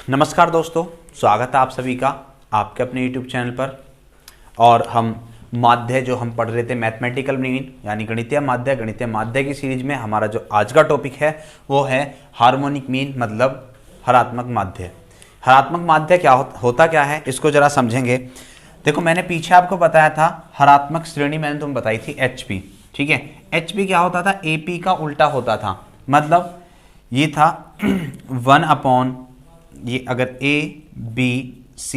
नमस्कार दोस्तों, स्वागत है आप सभी का आपके अपने YouTube चैनल पर। और हम माध्य जो हम पढ़ रहे थे मैथमेटिकल मीन यानी गणितीय माध्य की सीरीज में हमारा जो आज का टॉपिक है वो है हार्मोनिक मीन, मतलब हरात्मक माध्य। हरात्मक माध्य क्या होता क्या है इसको जरा समझेंगे। देखो, मैंने पीछे आपको बताया था हरात्मक श्रेणी, मैंने तुम्हें बताई थी HP। ठीक है, HP क्या होता था? AP का उल्टा होता था। मतलब ये था 1/, ये अगर ABC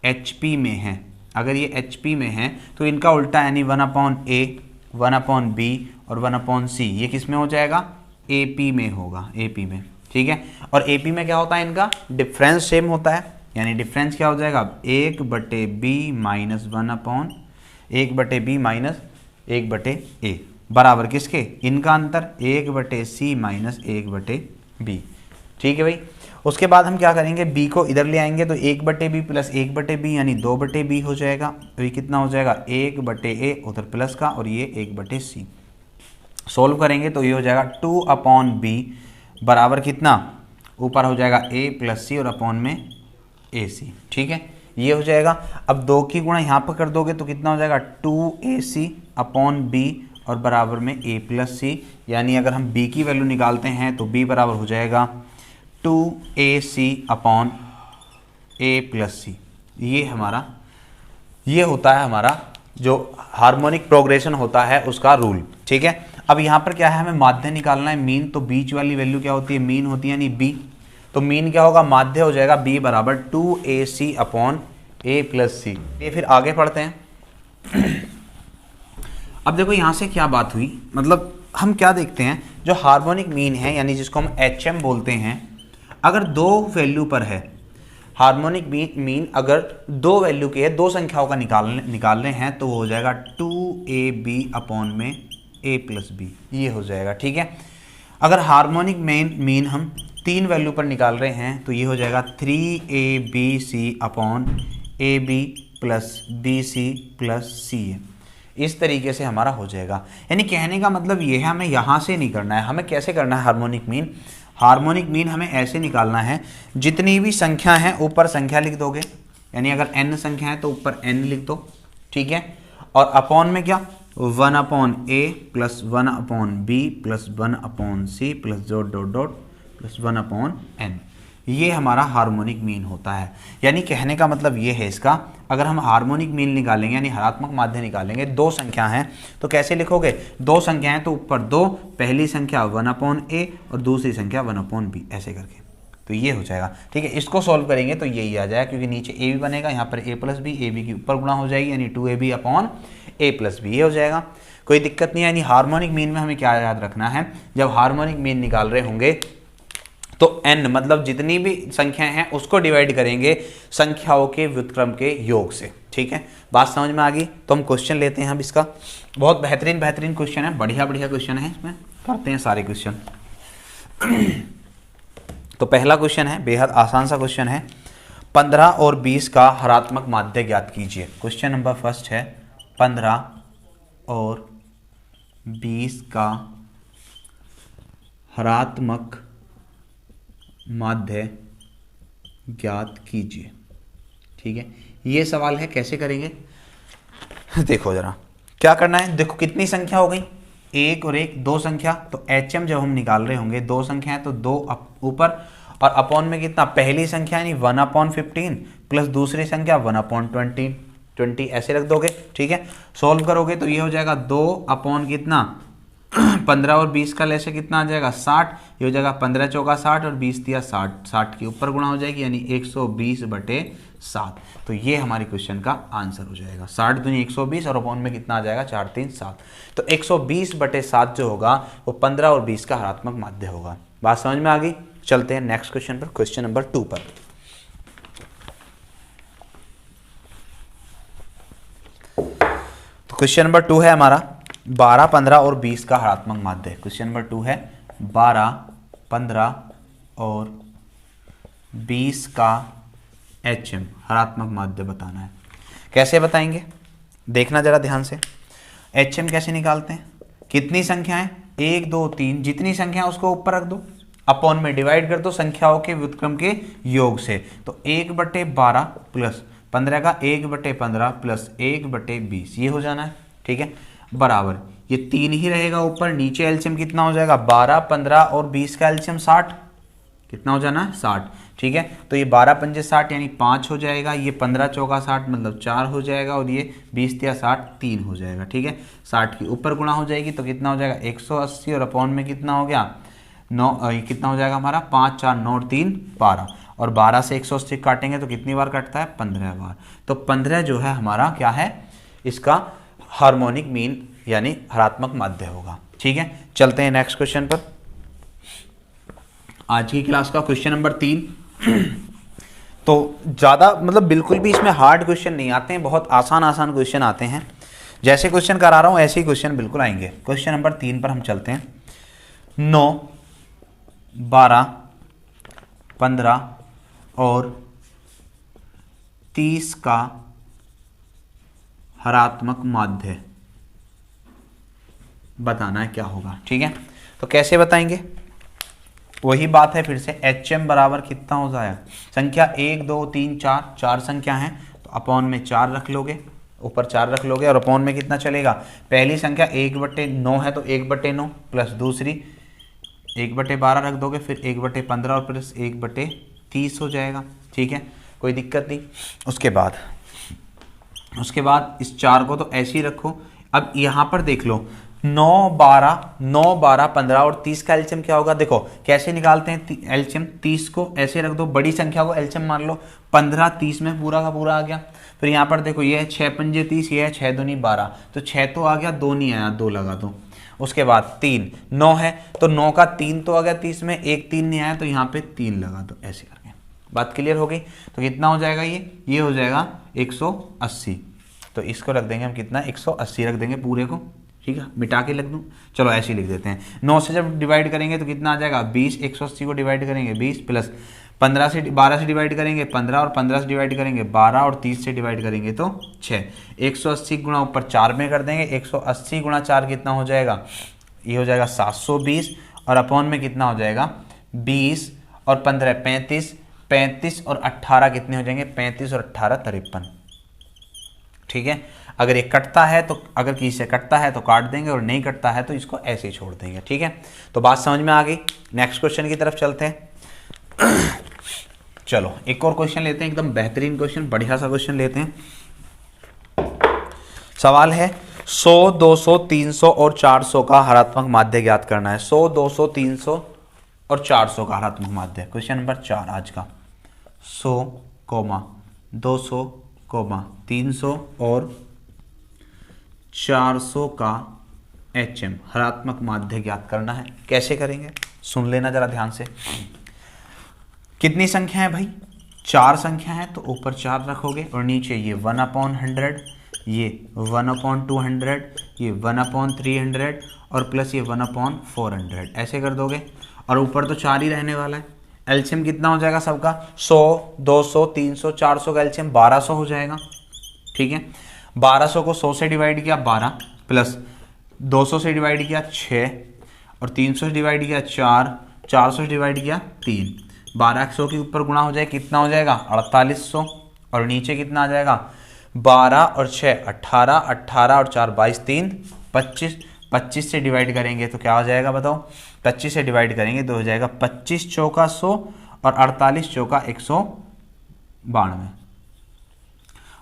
HP में है, अगर ये HP में है तो इनका उल्टा यानी 1/A 1/B और 1/C ये किस में हो जाएगा? AP में होगा, AP में। ठीक है, और AP में क्या होता है? इनका डिफरेंस सेम होता है, यानी डिफरेंस क्या हो जाएगा? 1/B minus 1/B minus 1/A बराबर किसके? इनका अंतर 1/C माइनस 1/B। ठीक है भाई। उसके बाद हम क्या करेंगे? B को इधर ले आएंगे तो 1/B प्लस 1/B यानी 2/B हो जाएगा। तो ये कितना हो जाएगा? 1/A उधर प्लस का और ये 1/C। सोल्व करेंगे तो ये हो जाएगा 2/B बराबर कितना? ऊपर हो जाएगा A प्लस C और अपॉन में AC। ठीक है, ये हो जाएगा। अब 2 की गुणा यहाँ पर कर दोगे तो कितना हो जाएगा? 2AC अपॉन B और बराबर में A प्लस C, यानी अगर हम B की वैल्यू निकालते हैं तो B बराबर हो जाएगा 2AC upon A plus C। ये होता है हमारा जो हार्मोनिक प्रोग्रेशन होता है उसका रूल। ठीक है, अब यहाँ पर क्या है? हमें माध्य निकालना है, मीन। तो बीच वाली वैल्यू क्या होती है? मीन होती है, यानी B। तो मीन क्या होगा? माध्य हो जाएगा B बराबर 2AC upon A plus C। ये फिर आगे पढ़ते हैं। अब देखो यहाँ से क्या बात हुई, मतलब हम क्या देखते हैं, जो हार्मोनिक मीन है यानी जिसको हम HM बोलते हैं, अगर 2 वैल्यू पर है हार्मोनिक मीन, अगर 2 वैल्यू के 2 संख्याओं का निकाल रहे हैं तो वो हो जाएगा 2AB अपॉन में A प्लस B, ये हो जाएगा। ठीक है, अगर हार्मोनिक मीन हम 3 वैल्यू पर निकाल रहे हैं तो ये हो जाएगा 3ABC upon AB plus BC plus CA। इस तरीके से हमारा हो जाएगा। यानी कहने का मतलब ये है, हमें यहाँ से नहीं करना है। हमें कैसे करना है हार्मोनिक मीन? हार्मोनिक मीन हमें ऐसे निकालना है, जितनी भी संख्या है ऊपर संख्या लिख दोगे, यानी अगर n संख्या है तो ऊपर n लिख दो। ठीक है, और अपॉन में क्या? 1/A plus 1/B plus 1/C plus dot dot dot plus 1/n। ये हमारा हार्मोनिक मीन होता है। यानी कहने का मतलब ये है इसका, अगर हम हार्मोनिक मीन निकालेंगे यानी हरात्मक माध्य निकालेंगे, 2 संख्या हैं तो कैसे लिखोगे? 2 संख्या हैं तो ऊपर 2, पहली संख्या 1/A और दूसरी संख्या 1/B, ऐसे करके तो ये हो जाएगा। ठीक है, इसको सॉल्व करेंगे तो यही आ जाएगा, क्योंकि नीचे A भी बनेगा, यहाँ पर A प्लस B, AB की ऊपर गुणा हो जाएगी यानी 2AB upon A plus B, ये हो जाएगा। कोई दिक्कत नहीं है। यानी हार्मोनिक मीन में हमें क्या याद रखना है? जब हार्मोनिक मीन निकाल रहे होंगे तो n मतलब जितनी भी संख्याएं हैं उसको डिवाइड करेंगे संख्याओं के व्युत्क्रम के योग से। ठीक है, बात समझ में आ गई? तो हम क्वेश्चन लेते हैं अब इसका। बहुत बेहतरीन क्वेश्चन है, बढ़िया क्वेश्चन है, इसमें करते हैं सारे क्वेश्चन। तो पहला क्वेश्चन है, बेहद आसान सा क्वेश्चन है। 15 और 20 का हरात्मक माध्य ज्ञात कीजिए। क्वेश्चन नंबर फर्स्ट है, 15 और 20 का हरात्मक माध्य ज्ञात कीजिए। ठीक है, ये सवाल है, कैसे करेंगे? देखो जरा क्या करना है। देखो कितनी संख्या हो गई? 1 और 1, 2 संख्या। तो HM जब हम निकाल रहे होंगे, 2 संख्या है तो 2 ऊपर और अपॉन में कितना? पहली संख्या यानी 1/15 प्लस दूसरी संख्या 1/20 ऐसे रख दोगे। ठीक है, सोल्व करोगे तो ये हो जाएगा 2 अपॉन कितना? 15 और 20 का लेसे कितना आ जाएगा? 60। ये हो जाएगा 15 चौका 60 और 20 दिया 60, 60 के ऊपर गुणा हो जाएगी यानी 120/7। तो ये हमारी क्वेश्चन का आंसर हो जाएगा। 60 दूनी 120 और अपॉन में कितना आ जाएगा? 4 3 7। तो 120/7 जो होगा वो 15 और 20 का हरात्मक माध्य होगा। बात समझ में आ गई? चलते हैं नेक्स्ट क्वेश्चन पर, क्वेश्चन नंबर 2 पर। तो क्वेश्चन नंबर 2 है हमारा 12, 15 और 20 का हरात्मक माध्य। क्वेश्चन नंबर 2 है 12, 15 और 20 का HM हरात्मक माध्य बताना है। कैसे बताएंगे? देखना जरा ध्यान से। HM कैसे निकालते हैं? कितनी संख्याएं? 1 2 3, जितनी संख्या उसको ऊपर रख दो। अपॉन में डिवाइड कर दो संख्याओं के व्युत्क्रम के योग से। तो 1/12 प्लस 15 का 1/15 प्लस 1/20 ये हो जाना है, ठीक है, बराबर ये 3 ही रहेगा ऊपर, नीचे एलसीएम कितना हो जाएगा 12, 15 और 20 का एलसीएम 60, कितना हो जाना है 60, ठीक है। तो ये 12 पंजे 60 यानी 5 हो जाएगा, ये 15 चौका 60 मतलब 4 हो जाएगा, और ये 20 या 60 3 हो जाएगा, ठीक है। 60 की ऊपर गुणा हो जाएगी तो कितना हो जाएगा 180, और अपॉन में कितना हो गया 9, कितना हो जाएगा हमारा 5 4 9 3 12, और 12 से 180 काटेंगे तो कितनी बार कटता है 15 बार। तो 15 जो है हमारा क्या है, इसका हार्मोनिक मीन यानी हरात्मक माध्य होगा, ठीक है। चलते हैं नेक्स्ट क्वेश्चन पर। आज की क्लास का क्वेश्चन नंबर 3। तो ज़्यादा मतलब बिल्कुल भी इसमें हार्ड क्वेश्चन नहीं आते हैं, बहुत आसान आसान क्वेश्चन आते हैं। जैसे क्वेश्चन करा रहा हूँ ऐसे ही क्वेश्चन बिल्कुल आएंगे। क्वेश्चन नंबर 3 पर हम चलते हैं। 9, 12, 15 और 30 का हरात्मक माध्य बताना है क्या होगा, ठीक है। तो कैसे बताएंगे, वही बात है फिर से, HM बराबर कितना हो जाएगा, संख्या 1 2 3 4, 4 संख्या हैं तो अपॉन में 4 रख लोगे, ऊपर 4 रख लोगे, और अपॉन में कितना चलेगा, पहली संख्या 1/9 है तो 1/9 प्लस दूसरी 1/12 रख दोगे, फिर 1/15 और प्लस 1/30 हो जाएगा, ठीक है, कोई दिक्कत नहीं। उसके बाद इस 4 को तो ऐसे ही रखो। अब यहाँ पर देख लो 9 12 15 और 30 का एलसीएम क्या होगा, देखो कैसे निकालते हैं एलसीएम। 30 को ऐसे रख दो, बड़ी संख्या को एलसीएम मान लो, 15 30 में पूरा का पूरा आ गया। फिर यहाँ पर देखो ये है 6 पंजे 30, ये है 6 दूनी 12, तो 6 तो आ गया, 2 नहीं आया, 2 लगा दो। उसके बाद 3 9 है तो 9 का 3 तो आ गया 30 में, 1 3 नहीं आया तो यहाँ पे 3 लगा दो, ऐसे करके। बात क्लियर हो गई। तो कितना हो जाएगा ये हो जाएगा 180। तो इसको रख देंगे हम कितना 180 रख देंगे पूरे को, ठीक है, मिटा के लिख दूँ, चलो ऐसे ही लिख देते हैं। 9 से जब डिवाइड करेंगे तो कितना आ जाएगा 20, 180 को डिवाइड करेंगे 20 प्लस 12 से डिवाइड करेंगे 15, और 15 से डिवाइड करेंगे 12, और 30 से डिवाइड करेंगे तो 6। 180 गुणा ऊपर 4 में कर देंगे, 180 गुणा 4 कितना हो जाएगा, ये हो जाएगा 720, और अपॉन में कितना हो जाएगा 20 और 15 35, 35 और 18 कितने हो जाएंगे 35 और 18 53, ठीक है। अगर ये कटता है तो, अगर किसी से कटता है तो काट देंगे, और नहीं कटता है तो इसको ऐसे ही छोड़ देंगे, ठीक है। तो बात समझ में आ गई। नेक्स्ट क्वेश्चन की तरफ चलते हैं। चलो एक और क्वेश्चन लेते हैं, एकदम बेहतरीन क्वेश्चन, बढ़िया सा क्वेश्चन लेते हैं। सवाल है 100 200 300 और 400 का हरात्मक माध्य ज्ञात करना है। 100 200 300 और 400 का हरात्मक माध्य। क्वेश्चन नंबर 4 आज का। 100, 200, 300 और 400 का HM हरात्मक माध्य ज्ञात करना है। कैसे करेंगे सुन लेना जरा ध्यान से। कितनी संख्या है भाई, 4 संख्या है तो ऊपर 4 रखोगे, और नीचे ये 1/100, ये 1/200, ये 1/300 और प्लस ये 1/400, ऐसे कर दोगे, और ऊपर तो 4 ही रहने वाला है। एलसीएम कितना हो जाएगा सबका, 100 200 300 400 का एलसीएम 1200 हो जाएगा, ठीक है। 1200 को 100 से डिवाइड किया 12, प्लस 200 से डिवाइड किया 6, और 300 से डिवाइड किया 4, 400 से डिवाइड किया 3। 1200 के ऊपर गुणा हो जाए कितना हो जाएगा 4800, और नीचे कितना आ जाएगा 12 और 6 18, 18 और 4 22, 3 25। 25 से डिवाइड करेंगे तो क्या हो जाएगा बताओ, 25 से डिवाइड करेंगे तो हो जाएगा 25 चौका 100 और 48 चौका 192।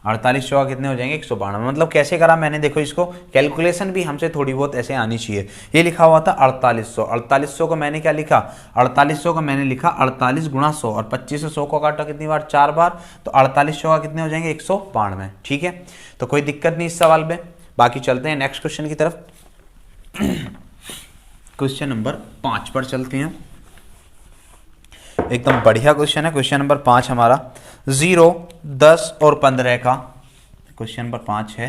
48 चौका कितने हो जाएंगे 192। मतलब कैसे करा मैंने, देखो इसको कैलकुलेशन भी हमसे थोड़ी बहुत ऐसे आनी चाहिए। ये लिखा हुआ था 4800, 4800 को मैंने क्या लिखा, 4800 को मैंने लिखा 48 गुणा 100, और 25 से 100 को काटा कितनी बार 4 बार, तो 48 चौका कितने हो जाएंगे 192, ठीक है। तो कोई दिक्कत नहीं इस सवाल में। बाकी चलते हैं नेक्स्ट क्वेश्चन की तरफ। क्वेश्चन नंबर 5 पर चलते हैं। एकदम बढ़िया क्वेश्चन है। क्वेश्चन नंबर 5 हमारा 0 10 और 15 का। क्वेश्चन नंबर 5 है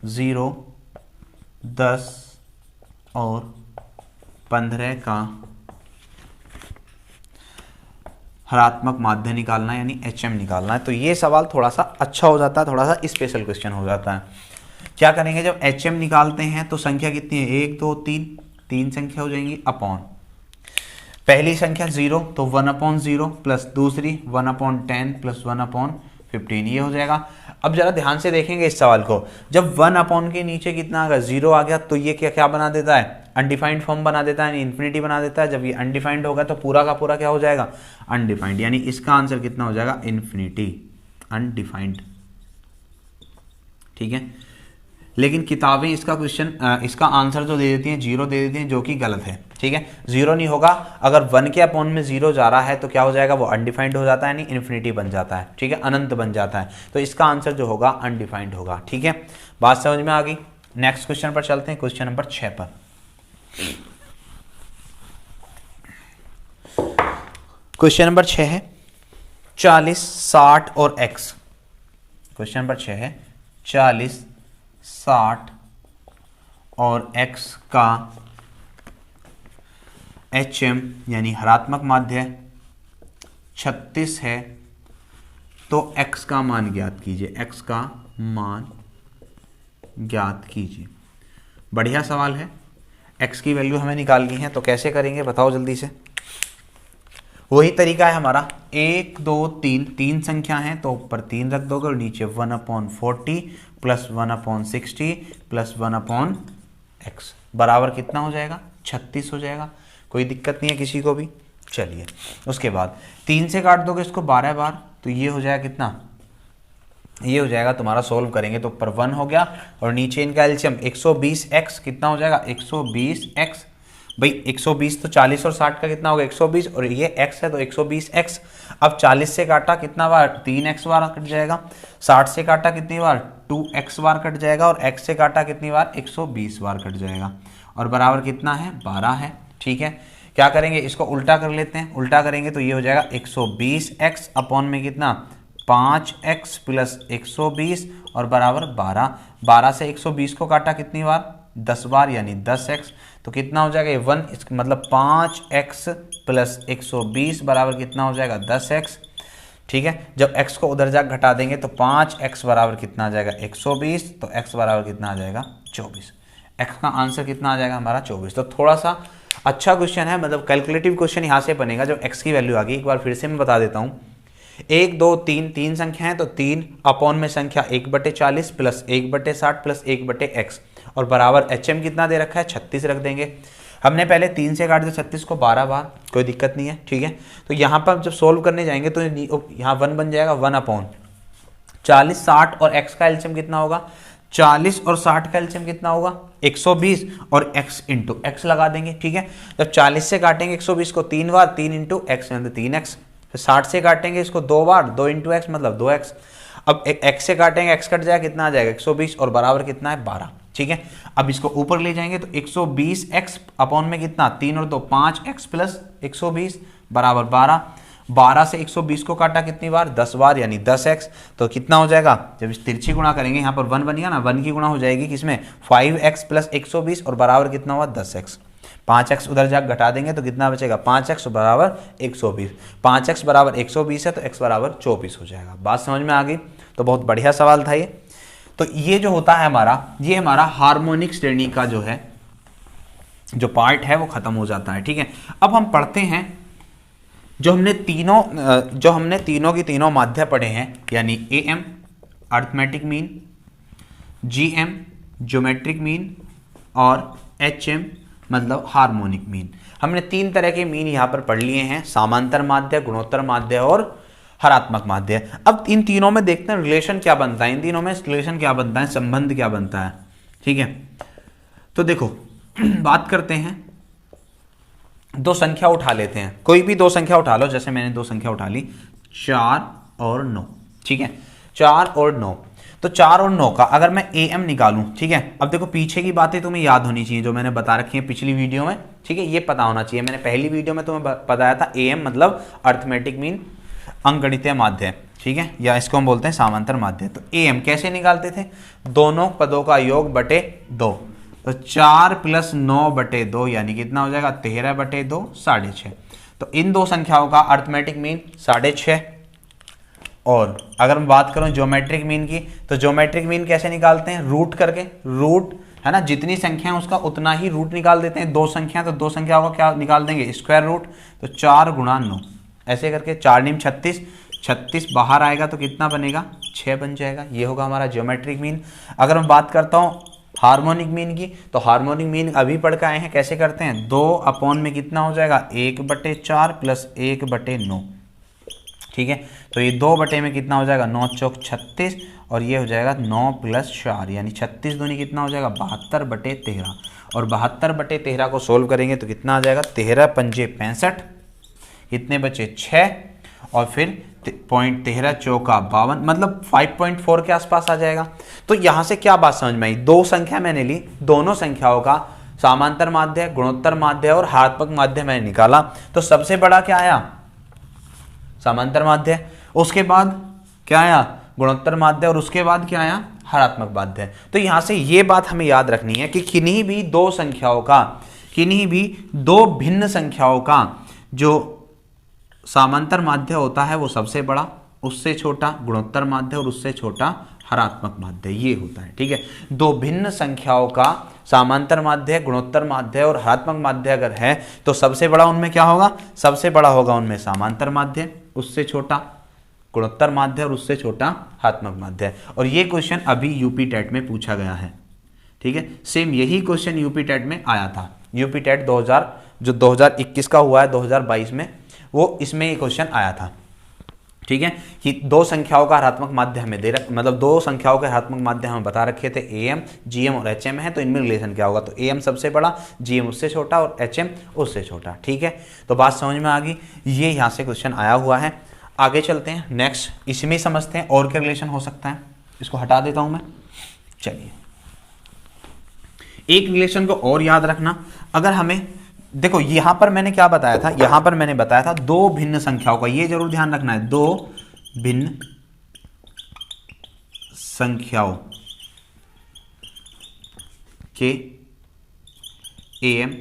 0 10 और 15 का हरात्मक माध्य निकालना है, यानी HM निकालना है। तो ये सवाल थोड़ा सा अच्छा हो जाता है, थोड़ा सा स्पेशल क्वेश्चन हो जाता है। क्या करेंगे, जब HM निकालते हैं तो संख्या कितनी है 1 2 3, 3 संख्या हो जाएंगी, अपॉन पहली संख्या 0 तो 1/0 प्लस दूसरी 1/10 प्लस 1/15 ये हो जाएगा। अब जरा ध्यान से देखेंगे इस सवाल को, जब 1 के नीचे कितना आ गया 0 आ गया तो ये क्या क्या बना देता है, अनडिफाइंड फॉर्म बना देता है, इन्फिनिटी बना देता है। जब ये अनडिफाइंड होगा तो पूरा का पूरा क्या हो जाएगा, अनडिफाइंड, यानी इसका आंसर कितना हो जाएगा, इन्फिनिटी, अनडिफाइंड। ठीक है, लेकिन किताबें इसका क्वेश्चन इसका आंसर जो दे देती हैं 0 दे देती हैं, जो कि गलत है। ठीक है, 0 नहीं होगा, अगर 1 के अपॉन में 0 जा रहा है तो क्या हो जाएगा, वो अनडिफाइंड हो जाता है, यानी इन्फिनिटी बन जाता है। ठीक है, अनंत बन जाता है, तो इसका आंसर जो होगा अनडिफाइंड होगा। ठीक है, बात समझ में आ गई। नेक्स्ट क्वेश्चन पर चलते हैं, क्वेश्चन नंबर 6 पर। क्वेश्चन नंबर 6 है 40, 60 और x। क्वेश्चन नंबर 6 है 40, 60 और x का HM यानी हरात्मक माध्य 36 है, तो x का मान ज्ञात कीजिए, x का मान ज्ञात कीजिए। बढ़िया सवाल है, x की वैल्यू हमें निकालनी है, तो कैसे करेंगे बताओ जल्दी से। वही तरीका है हमारा, 1 2 3, 3 संख्या है तो ऊपर 3 रख दोगे और नीचे 1/40 प्लस 1/60 प्लस 1/x बराबर कितना हो जाएगा, 36 हो जाएगा। कोई दिक्कत नहीं है किसी को भी। चलिए, उसके बाद 3 से काट दोगे इसको 12 बार, तो ये हो जाएगा कितना, ये हो जाएगा तुम्हारा, सोल्व करेंगे तो ऊपर 1 हो गया और नीचे इनका एलसीएम 120x कितना हो जाएगा, 120x। भाई 120 तो 40 और 60 का कितना होगा 120, और ये x है तो 120x। अब 40 से काटा कितना बार, 3x बार कट जाएगा। 60 से काटा कितनी बार, 2x बार कट जाएगा। और x से काटा कितनी बार, 120 बार कट जाएगा। और बराबर कितना है, 12 है। ठीक है, क्या करेंगे, इसको उल्टा कर लेते हैं। उल्टा करेंगे तो ये हो जाएगा 120x अपॉन में कितना, 5x प्लस 120 और बराबर 12। 12 से 120 को काटा कितनी बार, 10 बार, यानी 10x। तो कितना हो जाएगा, ये 1, इसका मतलब 5x प्लस 120 बराबर कितना हो जाएगा, 10x। ठीक है, जब x को उधर जाकर घटा देंगे तो 5x बराबर कितना आ जाएगा, 120, तो x बराबर कितना आ जाएगा, 24। x का आंसर कितना आ जाएगा हमारा, 24। तो थोड़ा सा अच्छा क्वेश्चन है, मतलब कैलकुलेटिव क्वेश्चन यहाँ से बनेगा जब x की वैल्यू आ गई। एक बार फिर से मैं बता देता हूँ, 1 2 3, 3 संख्या है तो 3 अपॉन में संख्या 1/40 प्लस 1/60 प्लस 1/x और बराबर HM कितना दे रखा है, 36 रख देंगे। हमने पहले 3 से काट दिया 36 को 12 बार, कोई दिक्कत नहीं है। ठीक है, तो यहाँ पर जब सोल्व करने जाएंगे तो यहाँ 1 बन जाएगा, 1/40, 60 और x का एलसीएम कितना होगा, 40 और 60 का एलसीएम कितना होगा, 120 और x इंटू एक्स लगा देंगे। ठीक है, जब 40 से काटेंगे 120 को 3 बार, 3 इंटू एक्स मतलब 3x। फिर 60 से काटेंगे इसको 2 बार, 2 इंटू एक्स मतलब 2x। अब x से काटेंगे, x कट जाएगा, कितना आ जाएगा, 120 और बराबर कितना है, 12। ठीक है, अब इसको ऊपर ले जाएंगे तो 120x अपॉन में कितना, 3 और 2 5x प्लस 120 बराबर 12। 12 से 120 को काटा कितनी बार, 10 बार, यानी 10x। तो कितना हो जाएगा, जब इस तिरछी गुणा करेंगे, यहाँ पर 1 बनेगा ना, 1 की गुणा हो जाएगी किसमें, 5x प्लस 120 और बराबर कितना हुआ, 10x। 5x उधर जाकर घटा देंगे तो कितना बचेगा, 5x बराबर 120। 5x बराबर 120 है तो x बराबर 24 हो जाएगा। बात समझ में आ गई। तो बहुत बढ़िया सवाल था ये। तो ये जो होता है हमारा, ये हमारा हार्मोनिक श्रेणी का जो है, जो पार्ट है वो खत्म हो जाता है। ठीक है, अब हम पढ़ते हैं जो हमने तीनों की तीनों माध्य पढ़े हैं, यानी AM arithmetic mean, GM geometric mean और HM मतलब हार्मोनिक मीन। हमने 3 तरह के मीन यहाँ पर पढ़ लिए हैं, समांतर माध्य, गुणोत्तर माध्य और हरात्मक माध्य। अब इन तीनों में देखते हैं रिलेशन क्या बनता है, इन तीनों में रिलेशन क्या बनता है, संबंध क्या बनता है। ठीक है, तो देखो बात करते हैं, 2 संख्या उठा लेते हैं, कोई भी 2 संख्या उठा लो। जैसे मैंने 2 संख्या उठा ली, 4 और 9। ठीक है, 4 और 9। तो 4 और 9 का अगर मैं AM निकालूं, ठीक है, अब देखो पीछे की बातें तुम्हें याद होनी चाहिए जो मैंने बता रखी है पिछली वीडियो में। ठीक है, ये पता होना चाहिए। मैंने पहली वीडियो में तुम्हें बताया था AM मतलब अरिथमेटिक मीन, अंकगणितीय माध्य। ठीक है, या इसको हम बोलते हैं समांतर माध्य। तो AM कैसे निकालते थे, दोनों पदों का योग बटे 2। तो 4 प्लस 9 बटे 2 यानी कितना हो जाएगा, 13 बटे 2 6.5। तो इन 2 संख्याओं का अरिथमेटिक मीन 6.5। और अगर मैं बात करूं ज्योमेट्रिक मीन की, तो ज्योमेट्रिक मीन कैसे निकालते हैं, रूट करके। रूट है ना, जितनी संख्या है उसका उतना ही रूट निकाल देते हैं। दो संख्या तो दो संख्याओं का क्या निकाल देंगे, स्क्वायर रूट। तो 4 गुणा 9 ऐसे करके 4 नीम 36, 36 बाहर आएगा तो कितना बनेगा, 6 बन जाएगा। ये होगा हमारा ज्योमेट्रिक मीन। अगर मैं बात करता हूँ हार्मोनिक मीन की, तो हार्मोनिक मीन अभी पढ़ के आए हैं, कैसे करते हैं, 2 अपॉन में कितना हो जाएगा, 1/4 प्लस 1/9, ठीक है। तो ये 2 बटे में कितना हो जाएगा, 9 चौक 36, और ये हो जाएगा 9 प्लस 4 यानी 36 दूनी कितना हो जाएगा, 72/13। और 72/13 को सोल्व करेंगे तो कितना आ जाएगा, 13 पंजे 65, कितने बचे 6, और फिर पॉइंट 13 चौका 52, मतलब 5.4 के आसपास आ जाएगा। तो यहां से क्या बात समझ में आई, दो संख्या मैंने ली, दोनों संख्याओं का समांतर माध्य, गुणोत्तर माध्य और हरात्मक माध्य मैंने निकाला। तो सबसे बड़ा क्या आया, समांतर माध्य, उसके बाद क्या आया, गुणोत्तर माध्य, और उसके बाद क्या आया, हरात्मक माध्य। तो यहां से ये बात हमें याद रखनी है कि किन्हीं भी दो संख्याओं का, किन्हीं भी दो भिन्न संख्याओं का जो समांतर माध्य होता है वो सबसे बड़ा, उससे छोटा गुणोत्तर माध्य और उससे छोटा हरात्मक माध्य, ये होता है, ठीक है। दो भिन्न संख्याओं का समांतर माध्य, गुणोत्तर माध्य और हरात्मक माध्य अगर है तो सबसे बड़ा उनमें क्या होगा, सबसे बड़ा होगा उनमें समांतर माध्य, उससे छोटा गुणोत्तर माध्य और उससे छोटा हरात्मक माध्य। और ये क्वेश्चन अभी यूपी टेट में पूछा गया है, ठीक है। सेम यही क्वेश्चन यूपी टेट में आया था, यूपी टेट 2021 का हुआ है 2022 में, वो इसमें ये क्वेश्चन आया था, ठीक है। कि दो संख्याओं का हरात्मक माध्य हमें दे रख, मतलब दो संख्याओं के हरात्मक माध्य हमें बता रखे थे, AM, GM और HM है, तो इनमें रिलेशन क्या होगा, तो AM सबसे बड़ा, GM उससे छोटा और HM उससे छोटा, ठीक है। तो बात समझ में आ गई, ये यहाँ से क्वेश्चन आया हुआ है। आगे चलते हैं, नेक्स्ट इसमें समझते हैं और क्या रिलेशन हो सकता है, इसको हटा देता हूं मैं। चलिए, एक रिलेशन को और याद रखना, अगर हमें देखो यहां पर मैंने क्या बताया था, यहां पर मैंने बताया था दो भिन्न संख्याओं का, ये जरूर ध्यान रखना है, दो भिन्न संख्याओं के AM,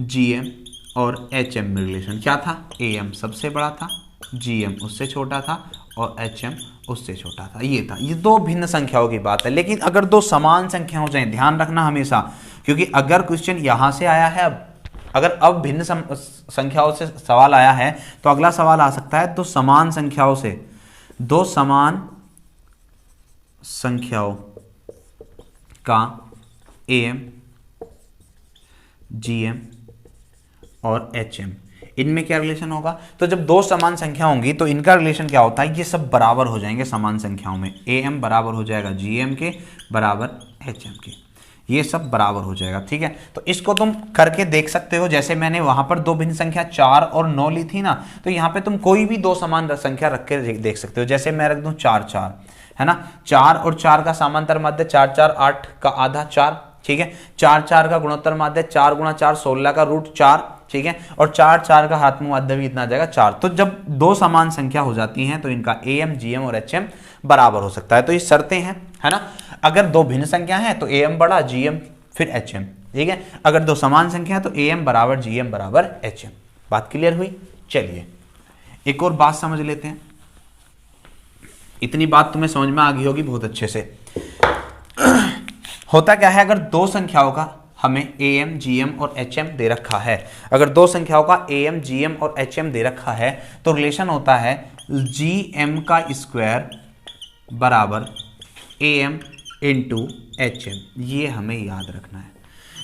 GM और HM में रिलेशन क्या था, AM सबसे बड़ा था, GM उससे छोटा था और HM उससे छोटा था, ये था। ये दो भिन्न संख्याओं की बात है। लेकिन अगर दो समान संख्या हो जाए, ध्यान रखना हमेशा, क्योंकि अगर क्वेश्चन यहां से आया है, अगर अब भिन्न संख्याओं से सवाल आया है तो अगला सवाल आ सकता है दो समान संख्याओं से, दो समान संख्याओं का AM, GM और HM, इनमें क्या रिलेशन होगा। तो जब दो समान संख्या होंगी तो इनका रिलेशन क्या होता है, ये सब बराबर हो जाएंगे समान संख्याओं में, AM बराबर हो जाएगा GM के बराबर HM के, ये सब बराबर हो जाएगा, ठीक है। तो इसको तुम करके देख सकते हो, जैसे मैंने वहां पर दो भिन्न संख्या 4 और 9 ली थी ना, तो यहाँ पे तुम कोई भी दो समान संख्या रख के देख सकते हो। जैसे मैं रख दूं 4 4, है ना, 4 और 4 का समांतर माध्य 4 4 8 का आधा 4, ठीक है। 4 4 का गुणोत्तर माध्य 4 गुणा 4 16 का रूट 4, ठीक है। और 4 4 का हरात्मक माध्य भी इतना आ जाएगा 4। तो जब दो समान संख्या हो जाती हैं तो इनका AM, GM और HM बराबर हो सकता है। तो ये शर्तें हैं, है ना। अगर दो भिन्न संख्या है तो AM बड़ा, GM फिर HM, ठीक है। अगर दो समान संख्या है तो AM बराबर GM बराबर HM। बात क्लियर हुई। चलिए एक और बात समझ लेते हैं, इतनी बात तुम्हें समझ में आ गई होगी बहुत अच्छे से। होता क्या है, अगर दो संख्याओं का हमें AM, GM और HM दे रखा है, अगर दो संख्याओं का AM, GM और HM दे रखा है तो रिलेशन होता है GM का स्क्वायर बराबर AM इंटू HM, ये हमें याद रखना है।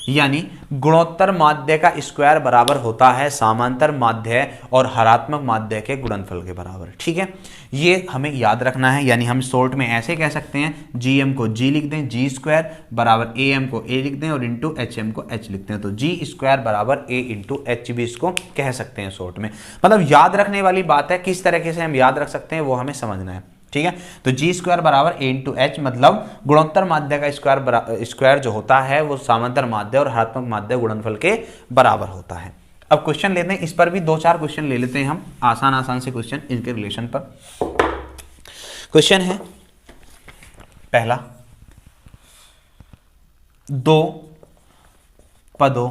यानी गुणोत्तर माध्य का स्क्वायर बराबर होता है समांतर माध्य और हरात्मक माध्य के गुणनफल के बराबर, ठीक है। ये हमें याद रखना है। यानी हम शॉर्ट में ऐसे कह सकते हैं, GM को G लिख दें, G स्क्वायर बराबर AM को A लिख दें और इंटू HM को H लिखते हैं, तो G स्क्वायर बराबर A इंटू H भी इसको कह सकते हैं शॉर्ट में। मतलब याद रखने वाली बात है, किस तरीके से हम याद रख सकते हैं वो हमें समझना है, ठीक है। तो G स्क्वायर बराबर A इंटू H, मतलब गुणोत्तर माध्य का स्क्वायर जो होता है वो समांतर माध्य और हरात्मक माध्य गुणनफल के बराबर होता है। अब क्वेश्चन लेते हैं, इस पर भी दो चार क्वेश्चन ले लेते हैं हम, आसान से क्वेश्चन इनके रिलेशन पर। क्वेश्चन है पहला, दो पदों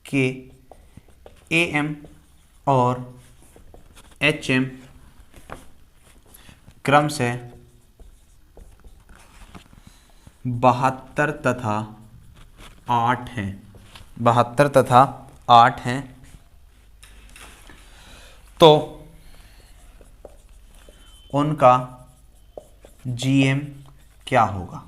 के AM और HM क्रम से 72 तथा 8 हैं, 72 तथा 8 हैं, तो उनका जीएम क्या होगा?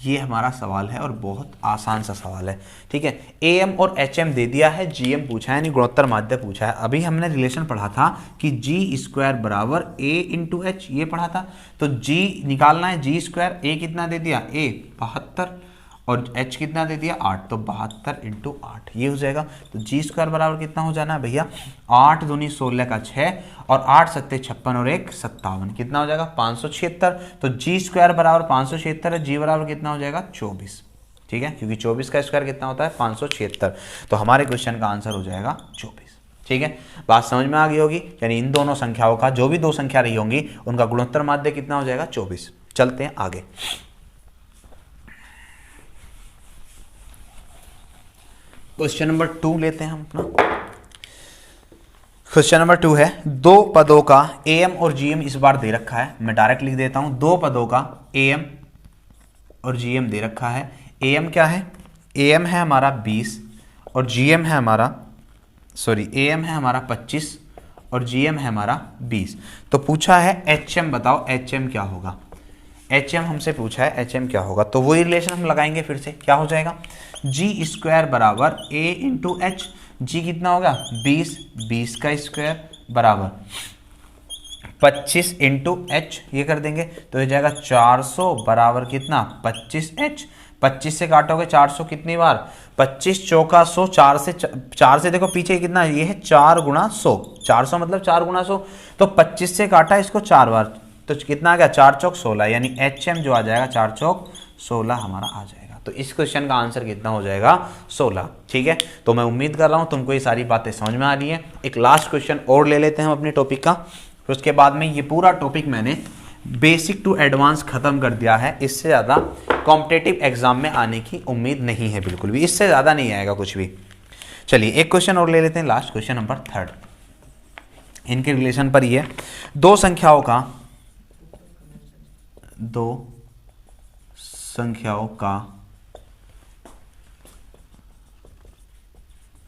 ये हमारा सवाल है और बहुत आसान सा सवाल है। ठीक है, एएम और एचएम दे दिया है, जीएम पूछा है, यानी गुणोत्तर माध्य पूछा है। अभी हमने रिलेशन पढ़ा था कि जी स्क्वायर बराबर ए इंटू एच, ये पढ़ा था। तो जी निकालना है, जी स्क्वायर, ए कितना दे दिया, ए 72, और एच कितना दे दिया 8, तो 72 इंटू 8 ये हो जाएगा। तो जी स्क्वायर बराबर कितना हो जाना है भैया, 8 दूनी 16 का 6, और 8 सत्ते 56 और 1 57, कितना हो जाएगा 576। तो जी स्क्वायर बराबर 576 है, जी बराबर कितना हो जाएगा 24। ठीक है, क्योंकि 24 का स्क्वायर कितना होता है 576, तो हमारे क्वेश्चन का आंसर हो जाएगा 24। ठीक है, बात समझ में आ गई होगी। यानी इन दोनों संख्याओं का, जो भी दो संख्या रही होंगी, उनका गुणोत्तर माध्य कितना हो जाएगा 24। चलते हैं आगे। क्वेश्चन नंबर 2 लेते हैं हम अपना। क्वेश्चन नंबर 2 है, दो पदों का एएम और जीएम इस बार दे रखा है। मैं डायरेक्ट लिख देता हूं, दो पदों का एएम और जीएम दे रखा है। एएम क्या है, एएम है हमारा 20 और जीएम है हमारा, सॉरी, एएम है हमारा 25 और जीएम है हमारा 20। तो पूछा है एचएम बताओ, एचएम क्या होगा। एचएम हमसे पूछा है एचएम क्या होगा, तो वही रिलेशन हम लगाएंगे फिर से। क्या हो जाएगा, जी स्क्वायर बराबर ए इंटू एच, जी कितना होगा 20, 20 का स्क्वायर बराबर 25 इंटू एच, ये कर देंगे तो ये जाएगा 400 बराबर कितना 25H। 25 से काटोगे 400 कितनी बार, 25 चौका 100, 4 से देखो पीछे कितना, ये है 4 गुणा 100, 400 मतलब 4 गुणा 100, तो 25 से काटा इसको 4 बार, तो कितना आ गया 4 चौक 16, यानी एचएम जो आ जाएगा 4 चौक 16 हमारा आ जाएगा। तो इस क्वेश्चन का आंसर कितना हो जाएगा 16। ठीक है, तो मैं उम्मीद कर रहा हूं तुमको ये सारी बातें समझ में आ रही है। एक लास्ट क्वेश्चन और ले लेते हैं हम अपने टॉपिक का, फिर उसके बाद में ये पूरा टॉपिक मैंने बेसिक टू एडवांस खत्म कर दिया है। इससे ज़्यादा कॉम्पिटिटिव एग्जाम में आने की उम्मीद नहीं है, बिल्कुल भी, इससे ज़्यादा नहीं आएगा कुछ भी। चलिए एक क्वेश्चन और ले लेते हैं, लास्ट क्वेश्चन नंबर 3। इनके रिलेशन पर ये दो संख्याओं का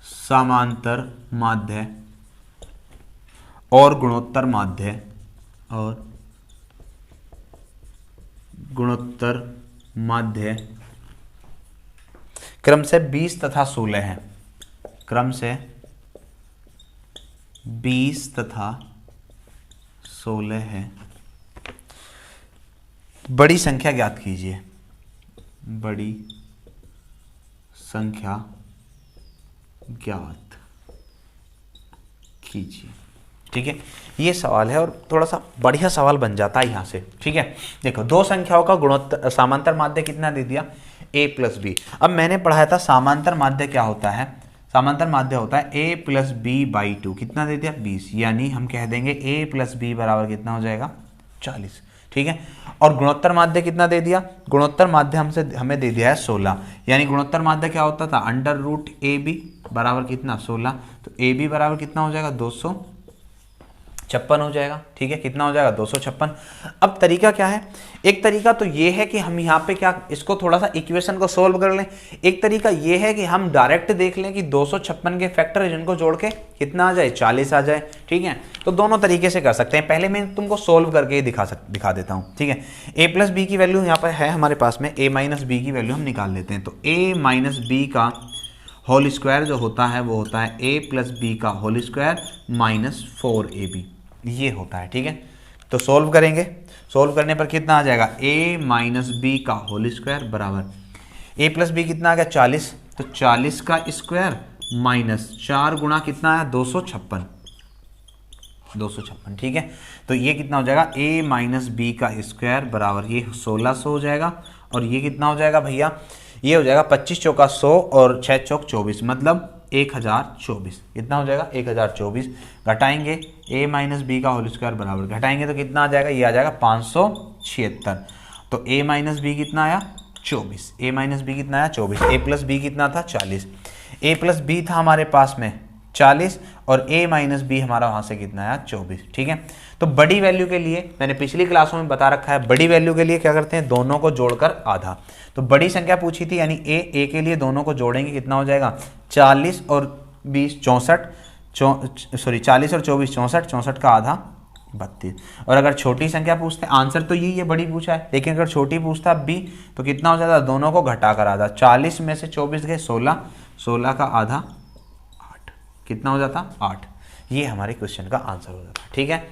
समांतर माध्य और गुणोत्तर माध्य क्रम से 20 तथा 16 है, क्रम से 20 तथा 16 है। बड़ी संख्या ज्ञात कीजिए, बड़ी संख्या ज्ञात कीजिए। ठीक है, ये सवाल है और थोड़ा सा बढ़िया सवाल बन जाता है यहाँ से। ठीक है, देखो दो संख्याओं का गुणोत्तर समांतर माध्य कितना दे दिया a प्लस बी। अब मैंने पढ़ाया था समांतर माध्य क्या होता है, समांतर माध्य होता है a प्लस बी बाई 2, कितना दे दिया 20, यानी हम कह देंगे a प्लस बी बराबर कितना हो जाएगा 40। ठीक है, और गुणोत्तर माध्य कितना दे दिया, गुणोत्तर माध्य हमें दे दिया है 16, यानी गुणोत्तर माध्य क्या होता था अंडर रूट ए बी बराबर कितना 16, तो ए बी बराबर कितना हो जाएगा 256 हो जाएगा। ठीक है, कितना हो जाएगा 256। अब तरीका क्या है, एक तरीका तो ये है कि हम यहाँ पे क्या इसको थोड़ा सा इक्वेशन को सोल्व कर लें, एक तरीका ये है कि हम डायरेक्ट देख लें कि 256 के फैक्टर जिनको जोड़ के कितना आ जाए 40 आ जाए। ठीक है, तो दोनों तरीके से कर सकते हैं। पहले मैं तुमको सोल्व करके दिखा देता हूँ। ठीक है, ए प्लस बी की वैल्यू यहाँ पर है हमारे पास में, ए माइनस बी की वैल्यू हम निकाल लेते हैं। तो ए माइनस बी का होल स्क्वायर जो होता है वो होता है ए प्लस बी का होल स्क्वायर माइनस 4ab, ये होता है। ठीक है, तो सोल्व करेंगे, सोल्व करने पर कितना आ जाएगा a माइनस बी का होल स्क्वायर बराबर a प्लस बी कितना आ गया 40, तो 40 का स्क्वायर माइनस 4 गुणा कितना है 256। ठीक है, तो ये कितना हो जाएगा a माइनस बी का स्क्वायर बराबर ये 1600 हो जाएगा, और ये कितना हो जाएगा भैया, ये हो जाएगा 25 चौका 100 और 6 चौक 24, मतलब 1024। कितना हो जाएगा 1024। घटाएंगे a माइनस बी का होल स्क्वायर बराबर, घटाएंगे तो कितना आ जाएगा, ये आ जाएगा 576। तो a माइनस बी कितना आया 24, a माइनस बी कितना आया 24, a प्लस बी कितना था 40, a प्लस बी था हमारे पास में 40 और a माइनस बी हमारा वहां से कितना आया 24। ठीक है, तो बड़ी वैल्यू के लिए मैंने पिछली क्लासों में बता रखा है, बड़ी वैल्यू के लिए क्या करते हैं, दोनों को जोड़कर आधा। तो बड़ी संख्या पूछी थी यानी ए के लिए दोनों को जोड़ेंगे कितना हो जाएगा 40 और 20 64, 40 और 24 64, 64 का आधा 32। और अगर छोटी संख्या पूछते हैं, आंसर तो यही है बड़ी पूछा है, लेकिन अगर छोटी पूछता बी तो कितना हो जाता, दोनों को घटा कर आधा, 40 में से 24 गए 16, 16 का आधा 8, कितना हो जाता 8। ये हमारे क्वेश्चन का आंसर हो जाता। ठीक है,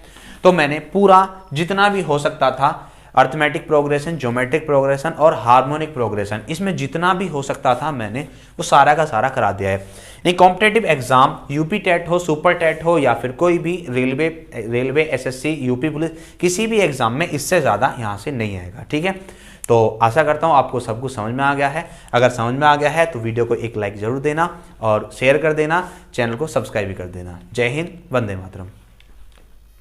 तो मैंने पूरा जितना भी हो सकता था अर्थमेटिक प्रोग्रेशन, ज्योमेट्रिक प्रोग्रेशन और हार्मोनिक प्रोग्रेशन, इसमें जितना भी हो सकता था मैंने वो सारा का सारा करा दिया है। नहीं, कॉम्पिटेटिव एग्जाम यूपी टेट हो, सुपर टेट हो या फिर कोई भी रेलवे एसएससी, यूपी पुलिस, किसी भी एग्जाम में इससे ज़्यादा यहाँ से नहीं आएगा। ठीक है, तो आशा करता हूँ आपको सब कुछ समझ में आ गया है। अगर समझ में आ गया है तो वीडियो को एक लाइक ज़रूर देना और शेयर कर देना, चैनल को सब्सक्राइब भी कर देना। जय हिंद, वंदे मातरम।